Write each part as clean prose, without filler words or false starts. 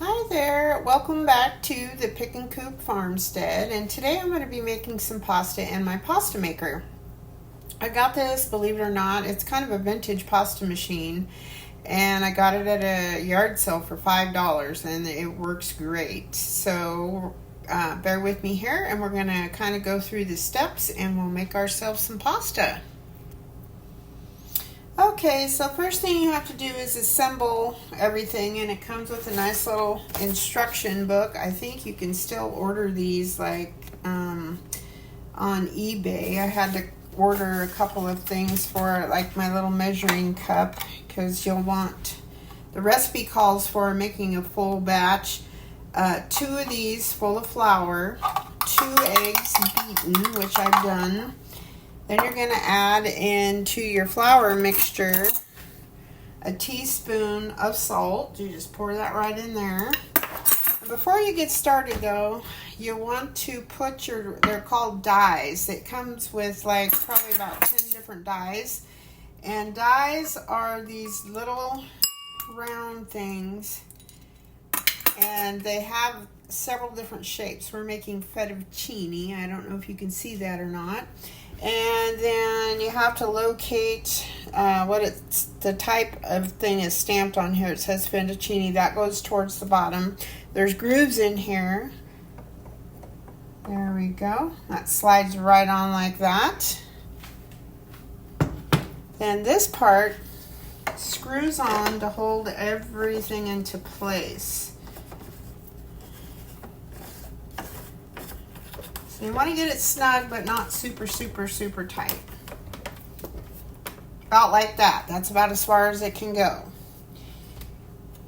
Hi there, welcome back to the Pick and Coop Farmstead, and today I'm going to be making some pasta in my pasta maker. I got this, believe it or not, it's kind of a vintage pasta machine, and I got it at a yard sale for $5, and it works great. So bear with me here, and we're going to kind of go through the steps, and we'll make ourselves some pasta. Okay, so first thing you have to do is assemble everything, and it comes with a nice little instruction book. I think you can still order these like on eBay. I had to order a couple of things for like my little measuring cup because you'll want, the recipe calls for making a full batch, 2 of these full of flour, 2 eggs beaten, which I've done. Then you're going to add into your flour mixture a teaspoon of salt. You just pour that right in there. Before you get started though, you want to put they're called dyes. It comes with like probably about 10 different dyes. And dyes are these little round things. And they have several different shapes. We're making fettuccine. I don't know if you can see that or not. And then you have to locate the type of thing is stamped on here. It says fettuccine. That goes towards the bottom. There's grooves in here. There we go. That slides right on like that. Then this part screws on to hold everything into place. You want to get it snug, but not super, super, super tight. About like that. That's about as far as it can go.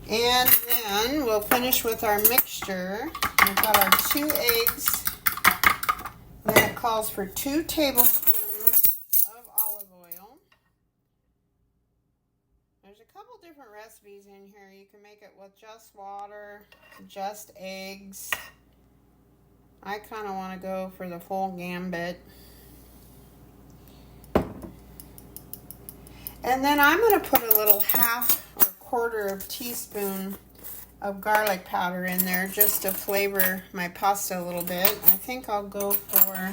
And then we'll finish with our mixture. We've got our 2 eggs. Then it calls for 2 tablespoons of olive oil. There's a couple different recipes in here. You can make it with just water, just eggs. I kind of want to go for the full gambit. And then I'm going to put a little half or quarter of teaspoon of garlic powder in there just to flavor my pasta a little bit. I think I'll go for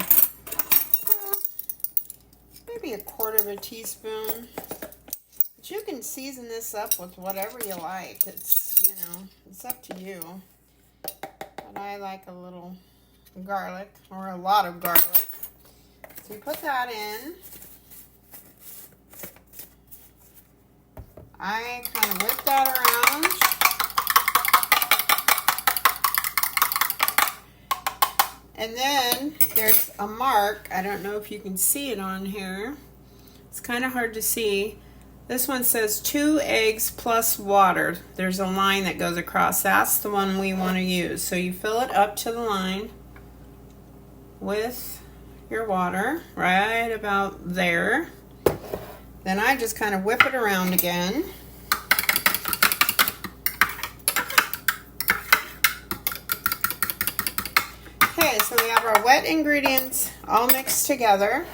maybe a quarter of a teaspoon. But you can season this up with whatever you like. It's, it's up to you. But I like a little garlic, or a lot of garlic. So you put that in. I kind of whip that around. And then there's a mark. I don't know if you can see it on here. It's kind of hard to see. This one says 2 eggs plus water. There's a line that goes across. That's the one we want to use. So you fill it up to the line with your water right about there. Then I just kind of whip it around again. Okay, so we have our wet ingredients all mixed together.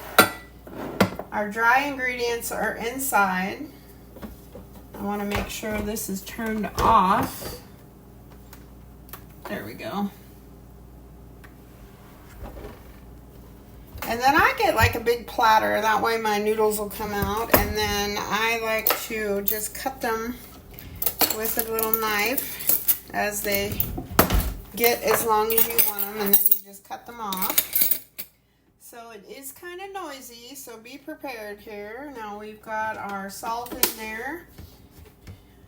Our dry ingredients are inside. I want to make sure this is turned off. There we go. And then I get like a big platter, that way my noodles will come out. And then I like to just cut them with a little knife as they get as long as you want them, and then you just cut them off. So it is kind of noisy, so be prepared here. Now we've got our salt in there.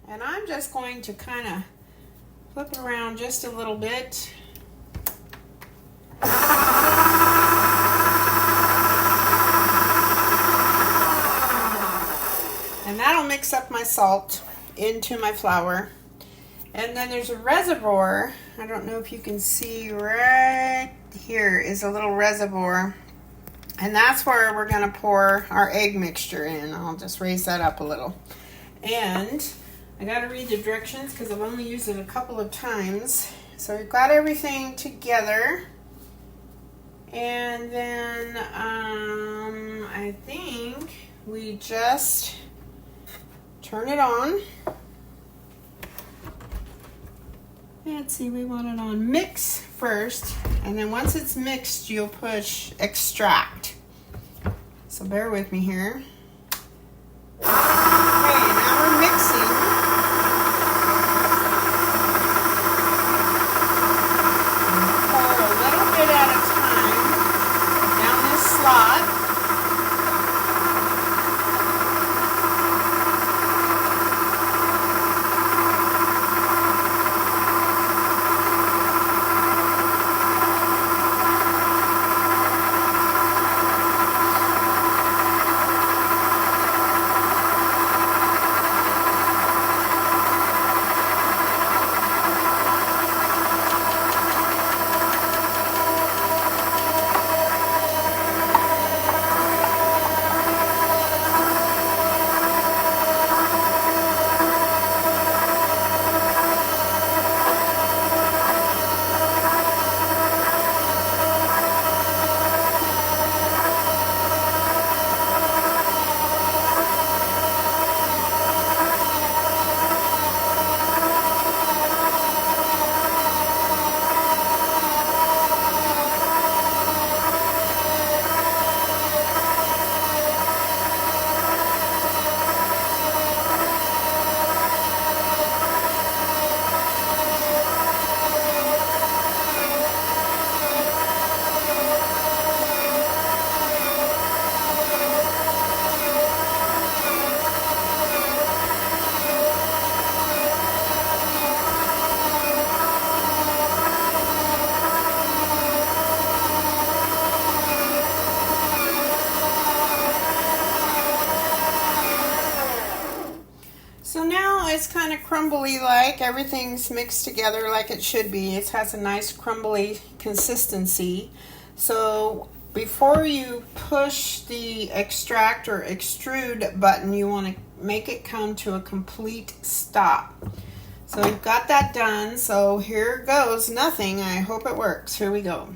And I'm just going to kind of flip it around just a little bit. And that'll mix up my salt into my flour. And then there's a reservoir. I don't know if you can see right here is a little reservoir. And that's where we're going to pour our egg mixture in. I'll just raise that up a little. And I got to read the directions because I've only used it a couple of times. So we've got everything together. And then I think we just turn it on. Let's see, we want it on mix first, and then once it's mixed, you'll push extract. So bear with me here. Okay, now we're mixing. Pour a little bit at a time down this slot. So now it's kind of crumbly like. Everything's mixed together like it should be. It has a nice crumbly consistency. So before you push the extract or extrude button, you want to make it come to a complete stop. So we've got that done. So here goes nothing. I hope it works. Here we go.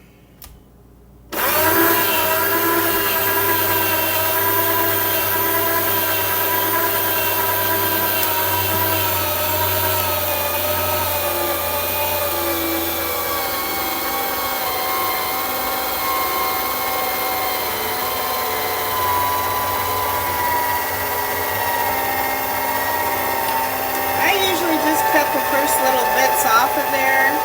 Cut the first little bits off of there.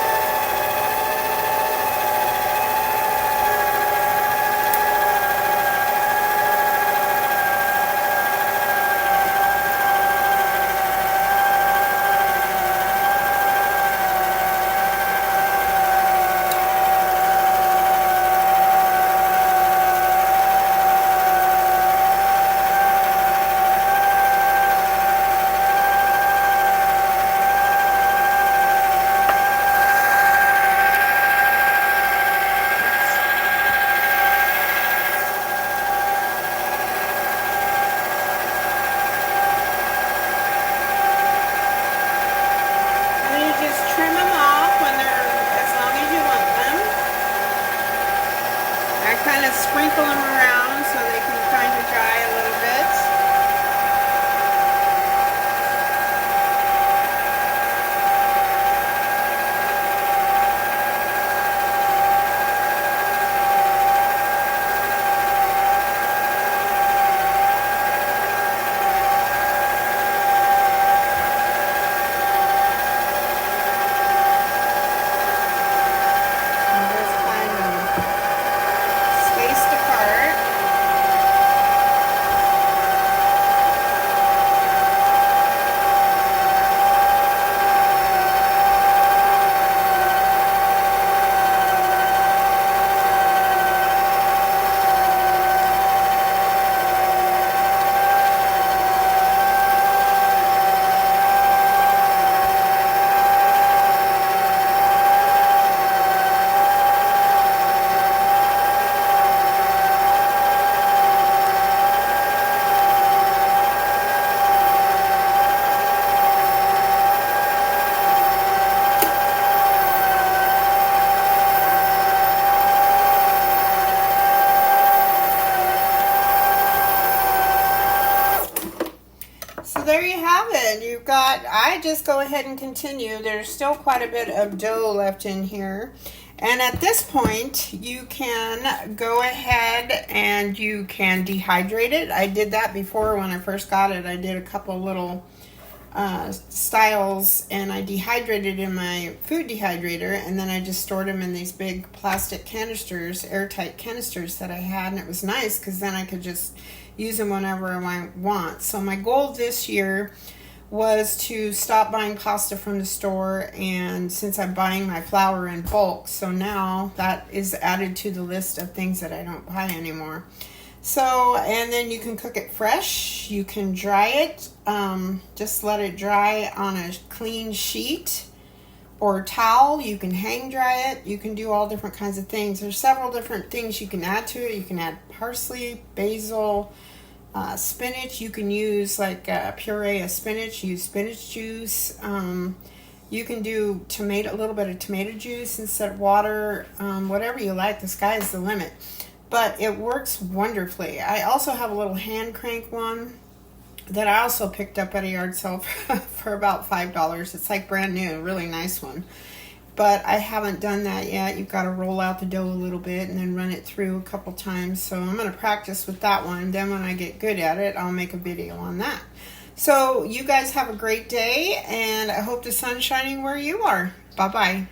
Kind of sprinkle them around so they can kind of dry a little bit. And just kind of spaced apart. I just go ahead and continue. There's still quite a bit of dough left in here. And at this point, you can go ahead and you can dehydrate it. I did that before when I first got it. I did a couple little styles, and I dehydrated in my food dehydrator, and then I just stored them in these big plastic canisters, airtight canisters that I had, and it was nice because then I could just use them whenever I want. So my goal this year was to stop buying pasta from the store, and since I'm buying my flour in bulk, so now that is added to the list of things that I don't buy anymore. So, and then you can cook it fresh, you can dry it, just let it dry on a clean sheet or towel. You can hang dry it, you can do all different kinds of things. There's several different things you can add to it. You can add parsley, basil, spinach. You can use like a puree of spinach, use spinach juice. You can do a little bit of tomato juice instead of water, whatever you like. The sky is the limit. But it works wonderfully. I also have a little hand crank one that I also picked up at a yard sale for about $5. It's like brand new, a really nice one. But I haven't done that yet. You've got to roll out the dough a little bit and then run it through a couple times. So I'm going to practice with that one. Then when I get good at it, I'll make a video on that. So you guys have a great day, and I hope the sun's shining where you are. Bye-bye.